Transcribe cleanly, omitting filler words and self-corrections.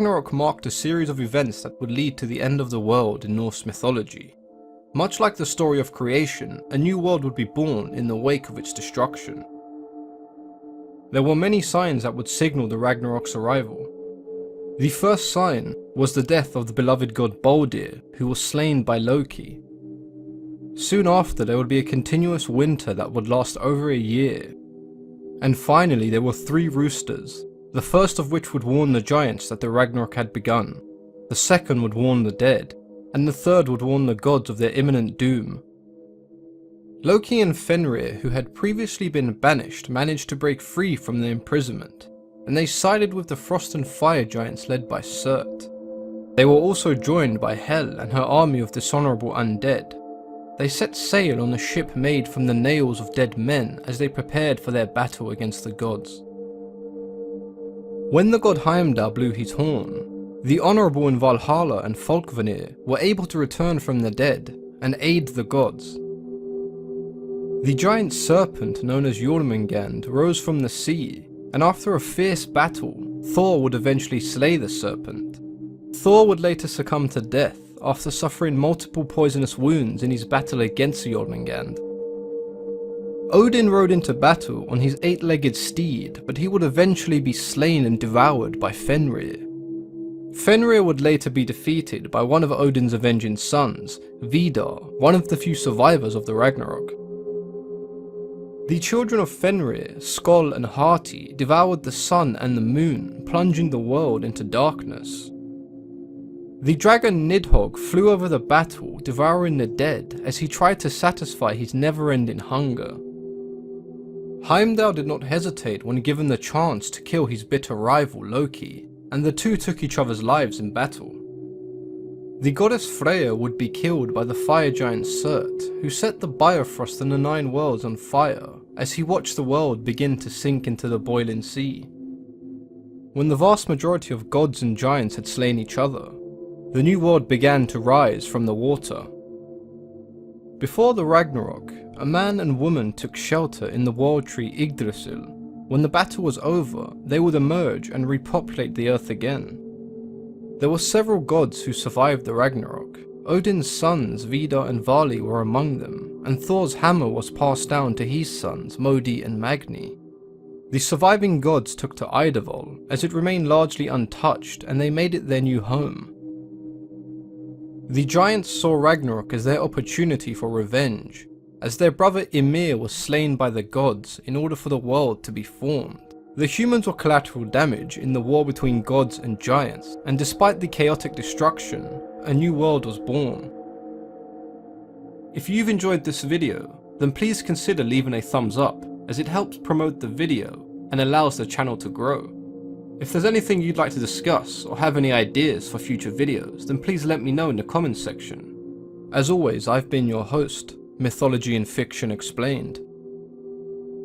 Ragnarok marked a series of events that would lead to the end of the world in Norse mythology. Much like the story of creation, a new world would be born in the wake of its destruction. There were many signs that would signal the Ragnarok's arrival. The first sign was the death of the beloved god Baldur, who was slain by Loki. Soon after, there would be a continuous winter that would last over a year. And finally, there were 3 roosters, the first of which would warn the giants that the Ragnarok had begun, the second would warn the dead, and the third would warn the gods of their imminent doom. Loki and Fenrir, who had previously been banished, managed to break free from their imprisonment, and they sided with the frost and fire giants led by Surt. They were also joined by Hel and her army of dishonourable undead. They set sail on a ship made from the nails of dead men as they prepared for their battle against the gods. When the god Heimdall blew his horn, the honourable in Valhalla and Folkvanir were able to return from the dead and aid the gods. The giant serpent known as Jormungand rose from the sea, and after a fierce battle, Thor would eventually slay the serpent. Thor would later succumb to death after suffering multiple poisonous wounds in his battle against Jormungand. Odin rode into battle on his 8-legged steed, but he would eventually be slain and devoured by Fenrir. Fenrir would later be defeated by one of Odin's avenging sons, Vidar, one of the few survivors of the Ragnarok. The children of Fenrir, Skoll and Hati, devoured the sun and the moon, plunging the world into darkness. The dragon Nidhogg flew over the battle, devouring the dead as he tried to satisfy his never-ending hunger. Heimdall did not hesitate when given the chance to kill his bitter rival Loki, and the two took each other's lives in battle. The goddess Freyja would be killed by the fire giant Surt, who set the Bifrost and the 9 worlds on fire as he watched the world begin to sink into the boiling sea. When the vast majority of gods and giants had slain each other, the new world began to rise from the water. Before the Ragnarok, a man and woman took shelter in the world tree Yggdrasil. When the battle was over, they would emerge and repopulate the earth again. There were several gods who survived the Ragnarok. Odin's sons Vidar and Vali were among them, and Thor's hammer was passed down to his sons Modi and Magni. The surviving gods took to Idavol, as it remained largely untouched, and they made it their new home. The giants saw Ragnarok as their opportunity for revenge, as their brother Ymir was slain by the gods in order for the world to be formed. The humans were collateral damage in the war between gods and giants, and despite the chaotic destruction, a new world was born. If you've enjoyed this video, then please consider leaving a thumbs up, as it helps promote the video and allows the channel to grow. If there's anything you'd like to discuss or have any ideas for future videos, then please let me know in the comments section. As always, I've been your host, Mythology and Fiction Explained.